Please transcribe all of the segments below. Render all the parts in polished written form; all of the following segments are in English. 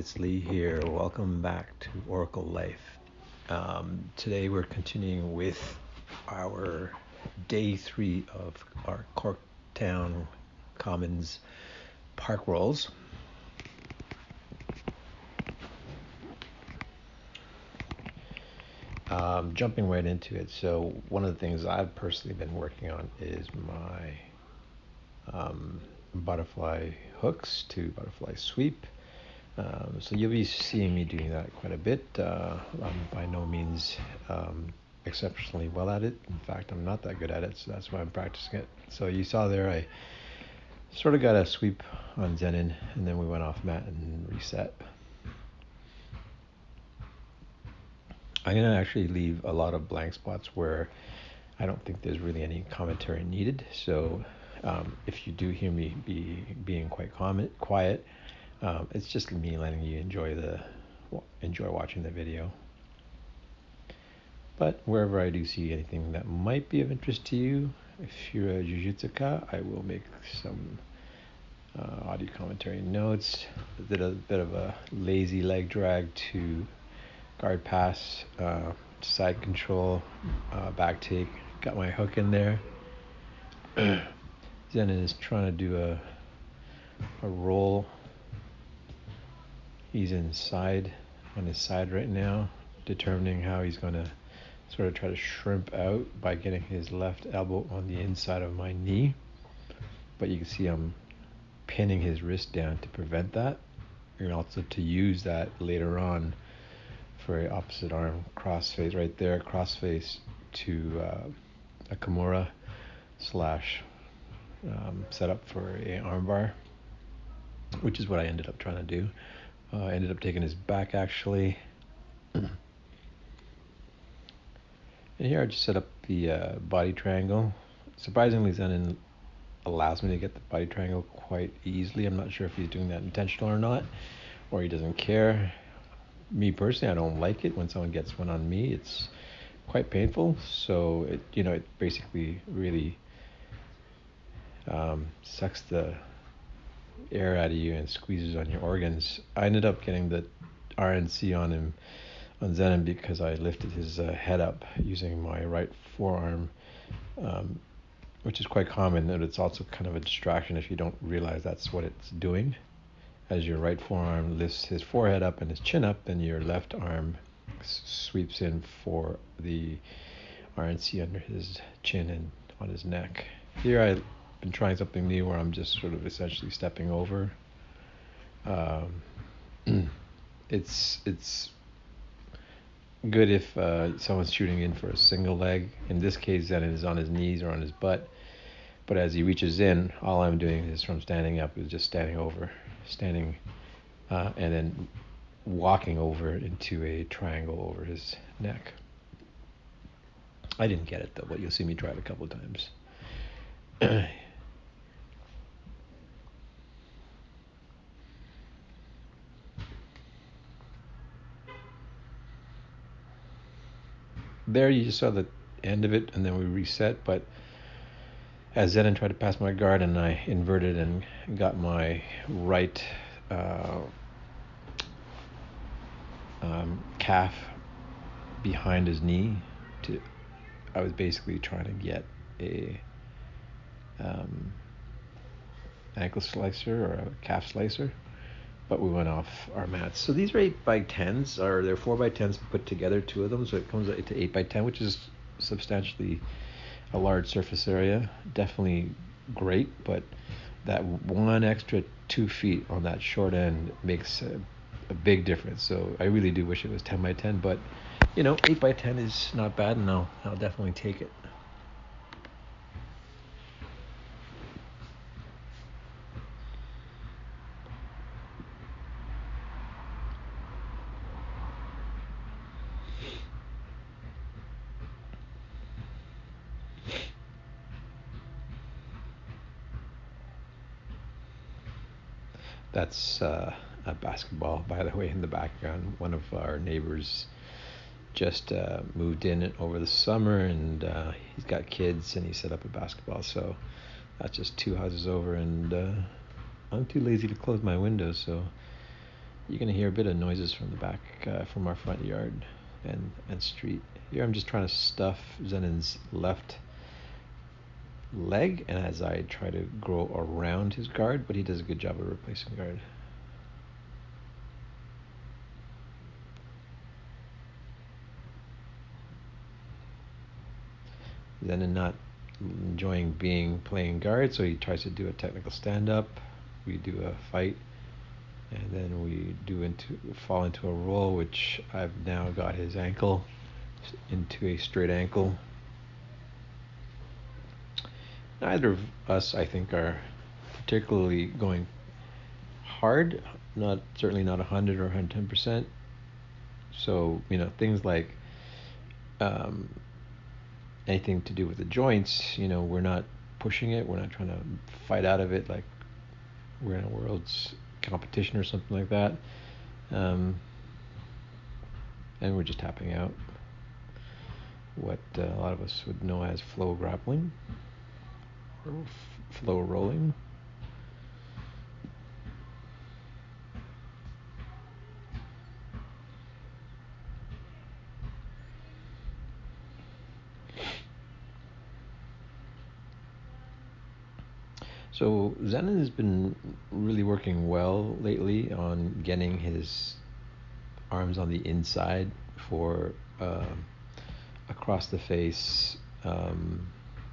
it's Lee here. Welcome back to OracleLife. Today we're continuing with our day 3 of our Corktown Commons park rolls. Jumping right into it. So one of the things I've personally been working on is my butterfly hooks to butterfly sweep. So you'll be seeing me doing that quite a bit. I'm by no means exceptionally well at it. In fact, I'm not that good at it, so that's why I'm practicing it. So you saw there, I sort of got a sweep on Zennon, and then we went off mat and reset. I'm going to actually leave a lot of blank spots where I don't think there's really any commentary needed. So if you do hear me being quite quiet, it's just me letting you enjoy watching the video. But wherever I do see anything that might be of interest to you, if you're a Jujutsuka, I will make some audio commentary notes. Did a bit of a lazy leg drag to guard pass, side control, back take. Got my hook in there. Zennon is trying to do a roll. He's on his side right now, determining how he's going to sort of try to shrimp out by getting his left elbow on the inside of my knee. But you can see I'm pinning his wrist down to prevent that, and also to use that later on for a opposite arm crossface right there, crossface to a Kimura slash setup for a armbar, which is what I ended up trying to do. I ended up taking his back actually. And here I just set up the body triangle. Surprisingly, Zennon allows me to get the body triangle quite easily. I'm not sure if he's doing that intentional or not, or he doesn't care. Me personally, I don't like it when someone gets one on me. It's quite painful. So it basically really sucks the air out of you and squeezes on your organs. I ended up getting the RNC on him, on Zennon, because I lifted his head up using my right forearm, which is quite common, and it's also kind of a distraction if you don't realize that's what it's doing. As your right forearm lifts his forehead up and his chin up, then your left arm sweeps in for the RNC under his chin and on his neck. Here I've been trying something new where I'm just sort of essentially stepping over. It's good if someone's shooting in for a single leg. In this case, Zennon is on his knees or on his butt. But as he reaches in, all I'm doing is from standing up is just standing and then walking over into a triangle over his neck. I didn't get it though, but you'll see me try it a couple of times. There you just saw the end of it, and then we reset. But as Zennon tried to pass my guard, and I inverted and got my right calf behind his knee, I was basically trying to get a ankle slicer or a calf slicer, but we went off our mats. So these are 8x10s, or they're 4x10s put together, 2 of them, so it comes to 8x10, which is substantially a large surface area. Definitely great, but that one extra 2 feet on that short end makes a big difference. So I really do wish it was 10x10, but 8x10 is not bad, and I'll definitely take it. That's a basketball, by the way, in the background. One of our neighbors just moved in over the summer, and he's got kids, and he set up a basketball. So that's just 2 houses over, and I'm too lazy to close my windows, so You're gonna hear a bit of noises from the back, from our front yard and street. Here I'm just trying to stuff Zennon's left leg, and as I try to grow around his guard, but he does a good job of replacing guard. Zennon not enjoying playing guard, so he tries to do a technical stand-up. We do a fight, and then we fall into a roll, which I've now got his ankle into a straight ankle. Neither of us, I think, are particularly going hard. Certainly not 100 or 110%. So things like anything to do with the joints, we're not pushing it. We're not trying to fight out of it like we're in a world's competition or something like that. And we're just tapping out what a lot of us would know as flow grappling or flow rolling. So Zennon has been really working well lately on getting his arms on the inside for across the face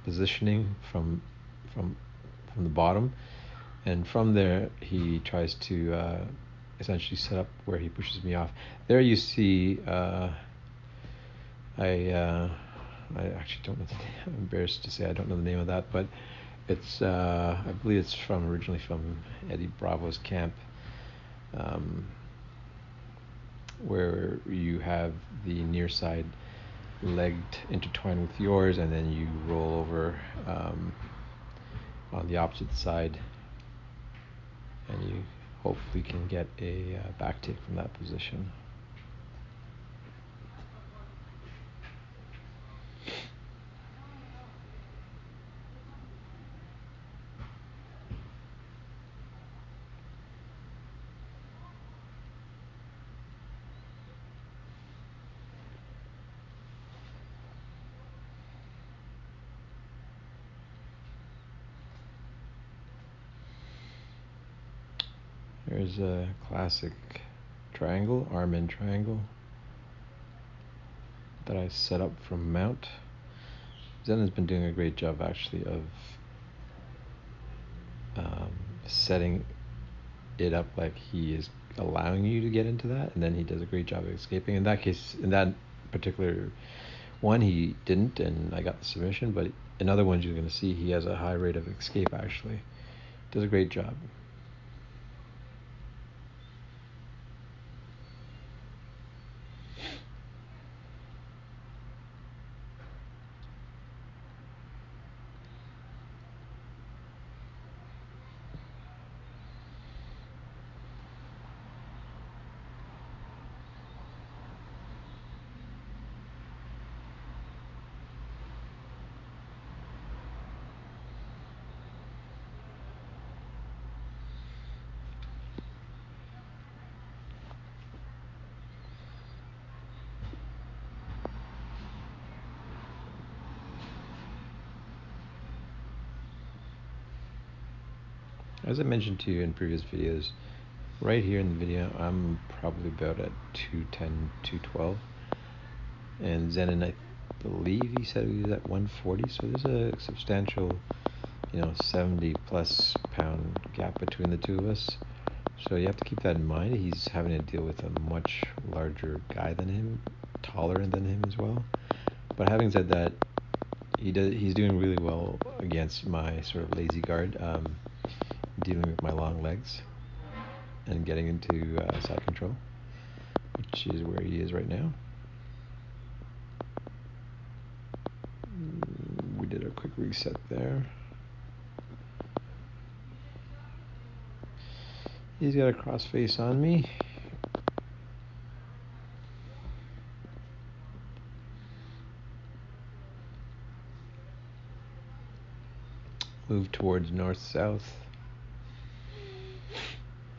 positioning from the bottom, and from there he tries to essentially set up where he pushes me off. There you see I actually don't know I'm embarrassed to say I don't know the name of that, but it's I believe it's originally from Eddie Bravo's camp, where you have the near side leg intertwined with yours, and then you roll over on the opposite side, and you hopefully can get a back take from that position. There's a classic triangle, arm-in triangle, that I set up from mount. Zennon's been doing a great job actually of setting it up like he is allowing you to get into that, and then he does a great job of escaping. In that case, in that particular one, he didn't, and I got the submission, but in other ones you're going to see he has a high rate of escape actually. Does a great job. As I mentioned to you in previous videos, right here in the video, I'm probably about at 210, 212. And Zennon, I believe he said he was at 140, so there's a substantial, 70 plus pound gap between the two of us. So you have to keep that in mind. He's having to deal with a much larger guy than him, taller than him as well. But having said that, he's doing really well against my sort of lazy guard, dealing with my long legs and getting into side control, which is where he is right now. We did a quick reset there. He's got a cross face on me. Move towards north-south.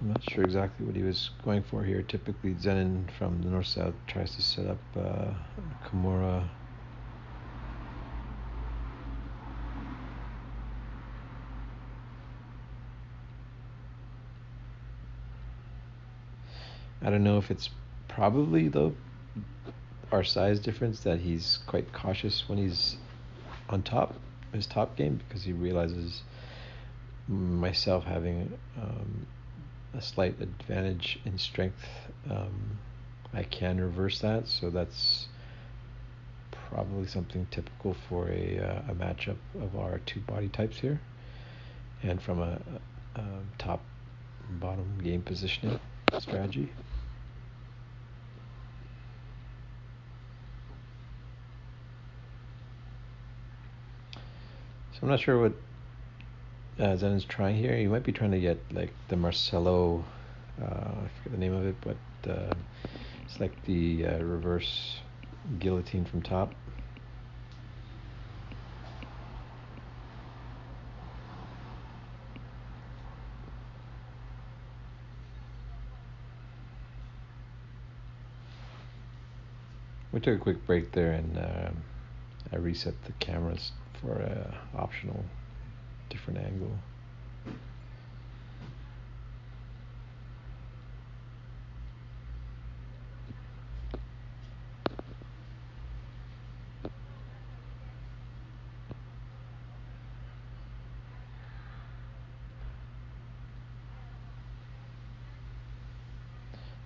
I'm not sure exactly what he was going for here. Typically, Zennon from the north-south tries to set up Kimura. I don't know if it's probably, though, our size difference that he's quite cautious when he's on top, his top game, because he realizes myself having a slight advantage in strength. I can reverse that, so that's probably something typical for a matchup of our two body types here, and from a top bottom game positioning strategy. So I'm not sure what Zennon's trying here. He might be trying to get like the Marcelo, I forget the name of it, but it's like the reverse guillotine from top. We took a quick break there, and I reset the cameras for an optional different angle.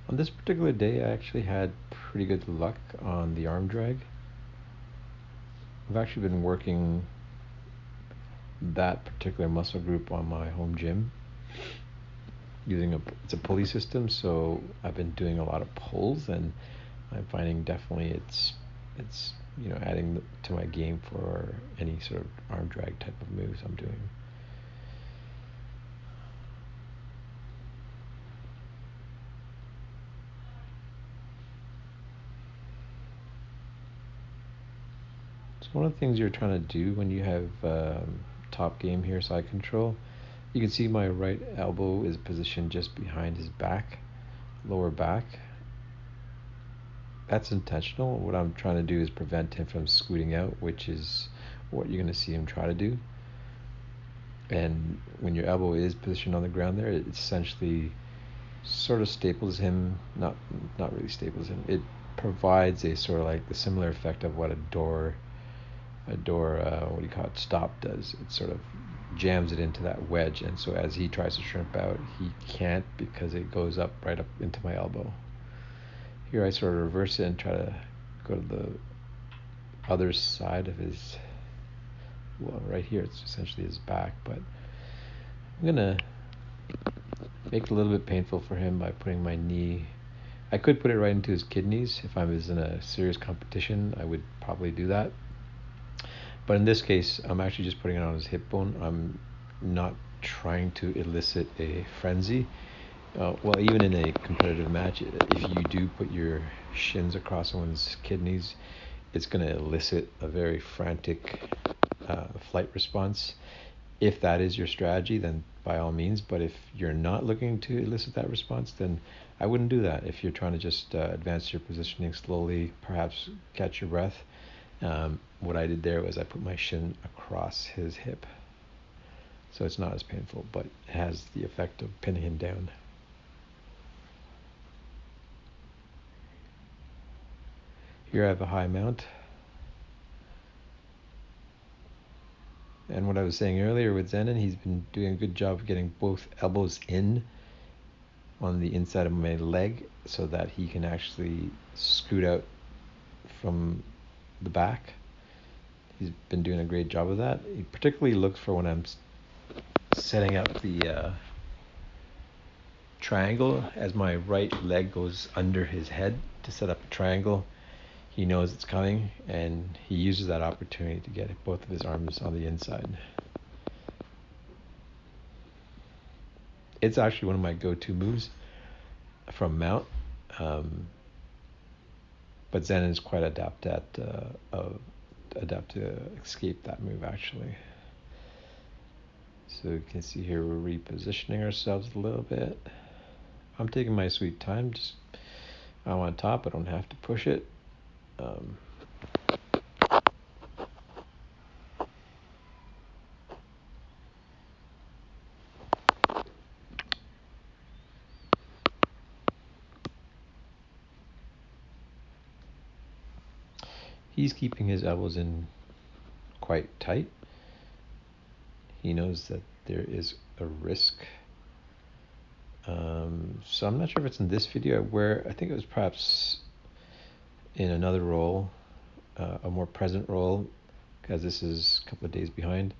On this particular day, I actually had pretty good luck on the arm drag. I've actually been working that particular muscle group on my home gym using it's a pulley system, so I've been doing a lot of pulls, and I'm finding definitely it's adding to my game for any sort of arm drag type of moves I'm doing. So one of the things you're trying to do when you have top game here, side control, you can see my right elbow is positioned just behind his back, lower back. That's intentional. What I'm trying to do is prevent him from scooting out, which is what you're going to see him try to do. And when your elbow is positioned on the ground there, it essentially sort of staples him, not really staples him. It provides a sort of like the similar effect of what a door stop does. It sort of jams it into that wedge, and so as he tries to shrimp out, he can't, because it goes right up into my elbow. Here I sort of reverse it and try to go to the other side of his, well, right here it's essentially his back, but I'm gonna make it a little bit painful for him by putting my knee. I could put it right into his kidneys. If I was in a serious competition, I would probably do that. But in this case, I'm actually just putting it on his hip bone. I'm not trying to elicit a frenzy. Well, even in a competitive match, if you do put your shins across someone's kidneys, it's going to elicit a very frantic flight response. If that is your strategy, then by all means. But if you're not looking to elicit that response, then I wouldn't do that. If you're trying to just advance your positioning slowly, perhaps catch your breath. What I did there was I put my shin across his hip, so it's not as painful, but it has the effect of pinning him down. Here I have a high mount. And what I was saying earlier with Zennon, he's been doing a good job of getting both elbows in on the inside of my leg so that he can actually scoot out from the back. He's been doing a great job of that. He particularly looks for when I'm setting up the triangle, as my right leg goes under his head to set up a triangle. He knows it's coming, and he uses that opportunity to get both of his arms on the inside. It's actually one of my go-to moves from mount, but Zennon is quite adept to escape that move, actually. So you can see here we're repositioning ourselves a little bit. I'm taking my sweet time. Just I'm on top. I don't have to push it. He's keeping his elbows in quite tight. He knows that there is a risk. So I'm not sure if it's in this video where I think it was perhaps in another role, a more present role, because this is a couple of days behind.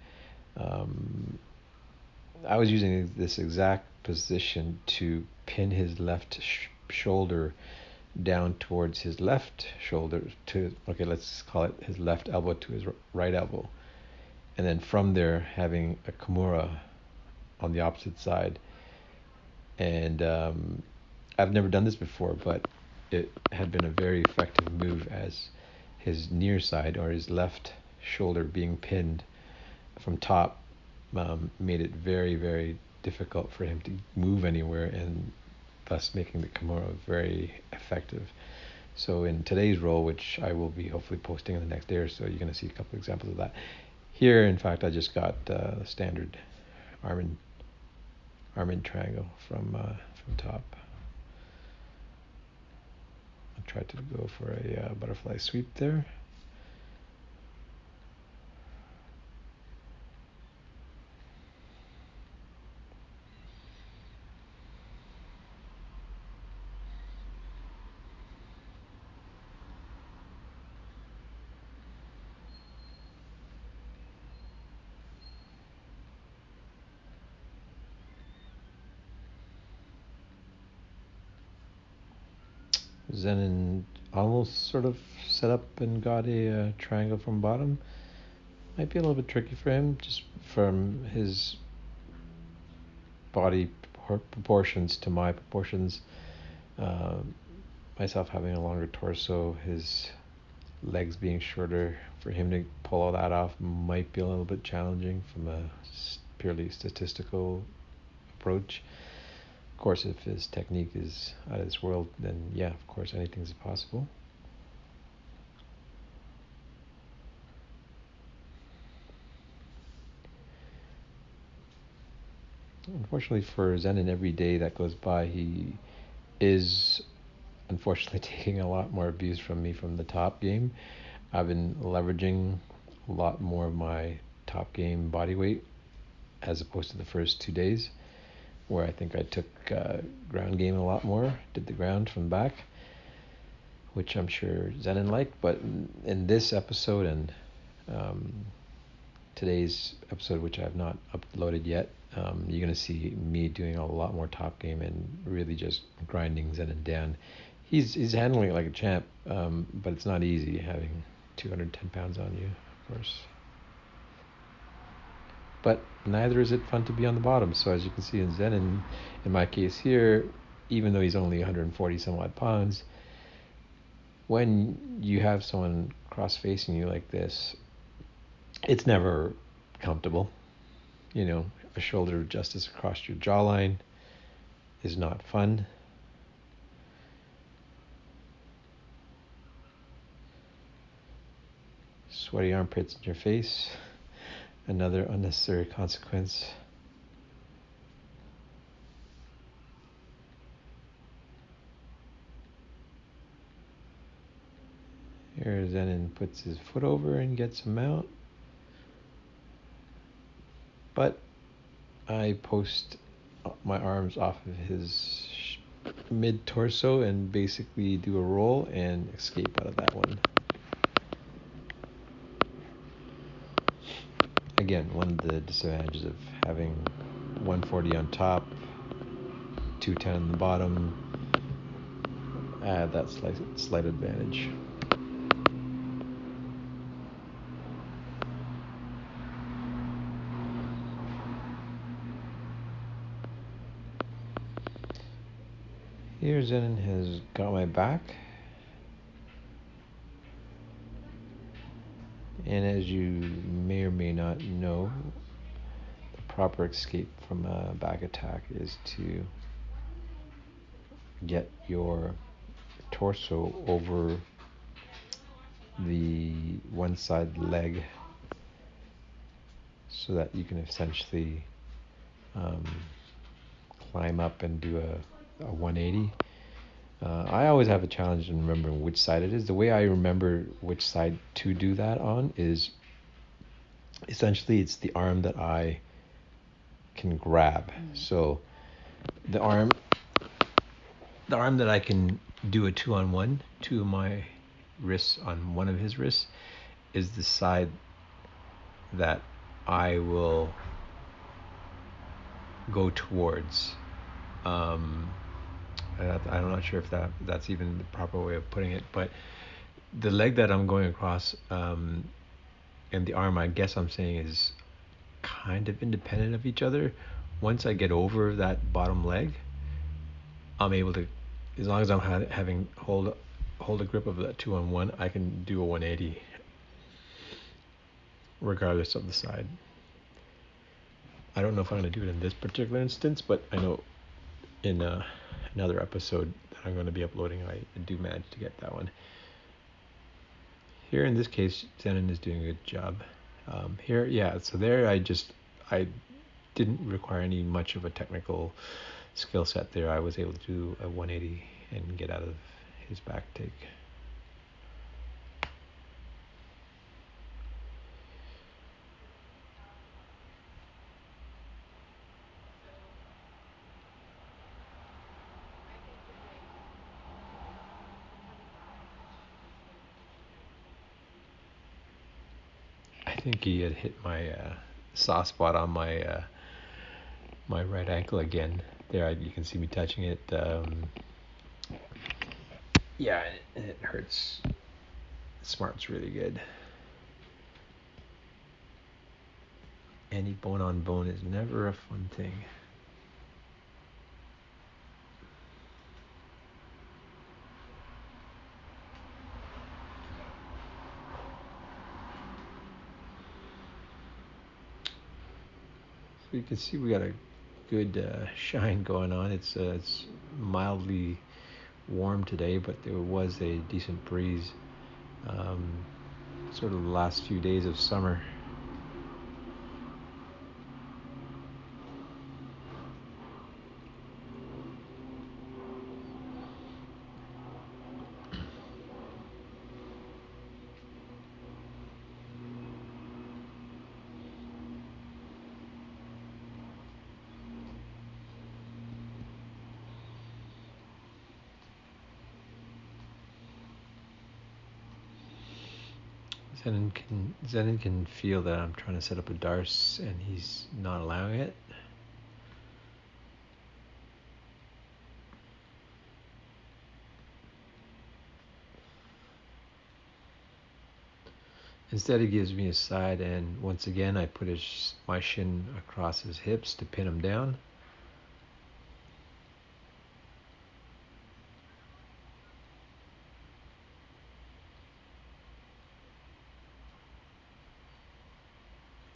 I was using this exact position to pin his left shoulder down towards his left shoulder okay, let's call it his left elbow to his right elbow. And then from there, having a Kimura on the opposite side. And I've never done this before, but it had been a very effective move, as his near side, or his left shoulder being pinned from top, made it very, very difficult for him to move anywhere, and thus making the Kimura very effective. So in today's roll, which I will be hopefully posting in the next day or so, you're going to see a couple examples of that. Here, in fact, I just got standard arm in triangle from top. I tried to go for a butterfly sweep there. Zennon almost sort of set up and got a triangle from bottom. Might be a little bit tricky for him, just from his body proportions to my proportions. Myself having a longer torso, his legs being shorter, for him to pull all that off might be a little bit challenging from a purely statistical approach. Of course, if his technique is out of this world, then yeah, of course, anything's possible. Unfortunately for Zennon, every day that goes by, he is unfortunately taking a lot more abuse from me from the top game. I've been leveraging a lot more of my top game body weight as opposed to the first 2 days, where I think I took ground game a lot more, did the ground from back, which I'm sure Zennon liked. But in this episode and today's episode, which I have not uploaded yet, you're going to see me doing a lot more top game and really just grinding Zennon down. He's handling it like a champ, but it's not easy having 210 pounds on you, of course. But neither is it fun to be on the bottom. So as you can see in Zennon, in my case here, even though he's only 140 some odd pounds, when you have someone cross-facing you like this, it's never comfortable. You know, a shoulder of justice across your jawline is not fun. Sweaty armpits in your face, another unnecessary consequence. Here Zennon puts his foot over and gets him out. But I post my arms off of his mid-torso and basically do a roll and escape out of that one. Again, one of the disadvantages of having 140 on top, 210 on the bottom, add that slight advantage. Here Zennon has got my back. And as you may or may not know, the proper escape from a back attack is to get your torso over the one side leg so that you can essentially climb up and do a 180. I always have a challenge in remembering which side it is. The way I remember which side to do that on is essentially it's the arm that I can grab. So the arm that I can do a 2-on-1, two of my wrists on one of his wrists, is the side that I will go towards. I'm not sure if that's even the proper way of putting it, but the leg that I'm going across and the arm, I guess I'm saying, is kind of independent of each other. Once I get over that bottom leg, I'm able to, as long as I'm having hold a grip of that 2-on-1, I can do a 180 regardless of the side. I don't know if I'm going to do it in this particular instance, but I know in another episode that I'm going to be uploading, I do manage to get that one. Here in this case, Zennon is doing a good job. Here, yeah, so there I didn't require any much of a technical skill set there. I was able to do a 180 and get out of his back take. I think he had hit my soft spot on my my right ankle again. There, you can see me touching it. Yeah, it hurts. Smart's really good. Any bone on bone is never a fun thing. So you can see we got a good shine going on. It's mildly warm today, but there was a decent breeze. Sort of the last few days of summer. Zennon can feel that I'm trying to set up a darce and he's not allowing it. Instead, he gives me a side, and once again I put my shin across his hips to pin him down.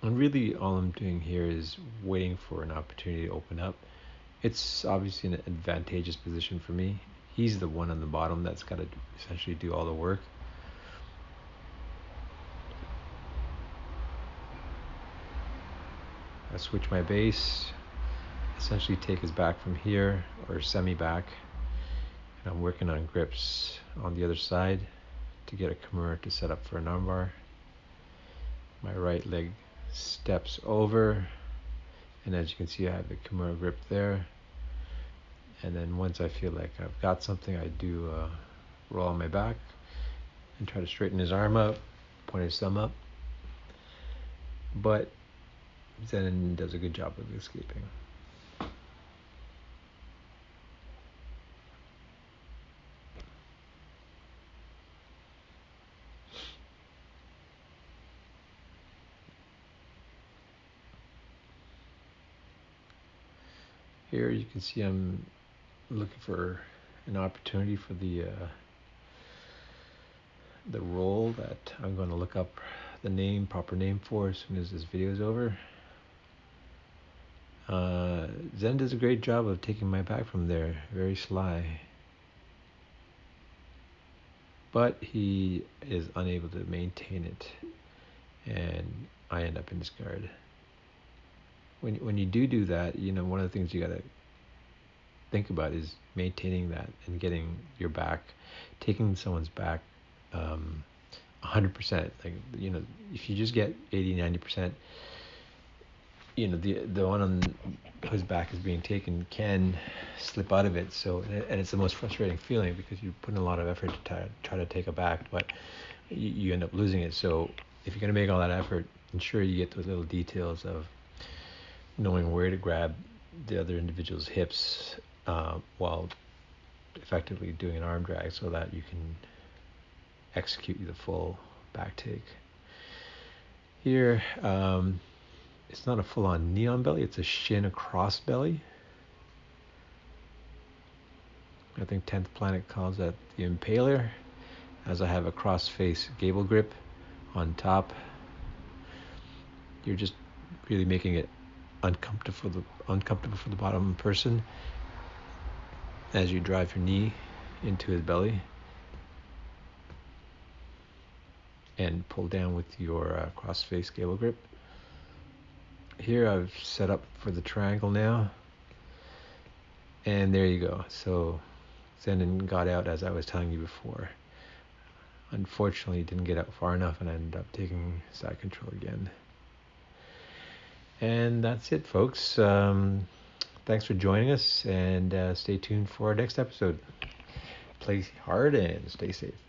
And really all I'm doing here is waiting for an opportunity to open up. It's obviously an advantageous position for me. He's the one on the bottom that's got to essentially do all the work. I switch my base, essentially take his back from here, or semi-back, and I'm working on grips on the other side to get a Kimura to set up for an armbar. My right leg steps over, and as you can see I have the Kimura grip there. And then once I feel like I've got something, I do roll on my back and try to straighten his arm up, point his thumb up. But Zennon does a good job of escaping. Here you can see I'm looking for an opportunity for the roll that I'm going to look up the proper name for as soon as this video is over. Zen does a great job of taking my back from there, very sly. but he is unable to maintain it, and I end up in discard. When you do that, one of the things you gotta think about is maintaining that and getting your back, taking someone's back 100%. Like, if you just get 80-90%, the one on whose back is being taken can slip out of it. So, and it's the most frustrating feeling because you put in a lot of effort to try to take a back, but you end up losing it. So if you're going to make all that effort, ensure you get those little details of knowing where to grab the other individual's hips while effectively doing an arm drag so that you can execute the full back take. Here, it's not a full-on knee on belly, it's a shin across belly. I think 10th Planet calls that the impaler, as I have a cross-face gable grip on top. You're just really making it uncomfortable for the bottom person as you drive your knee into his belly and pull down with your cross-face gable grip. Here I've set up for the triangle now, and there you go. So Zennon got out as I was telling you before. Unfortunately, it didn't get out far enough, and I ended up taking side control again. And that's it, folks. Thanks for joining us, and stay tuned for our next episode. Play hard and stay safe.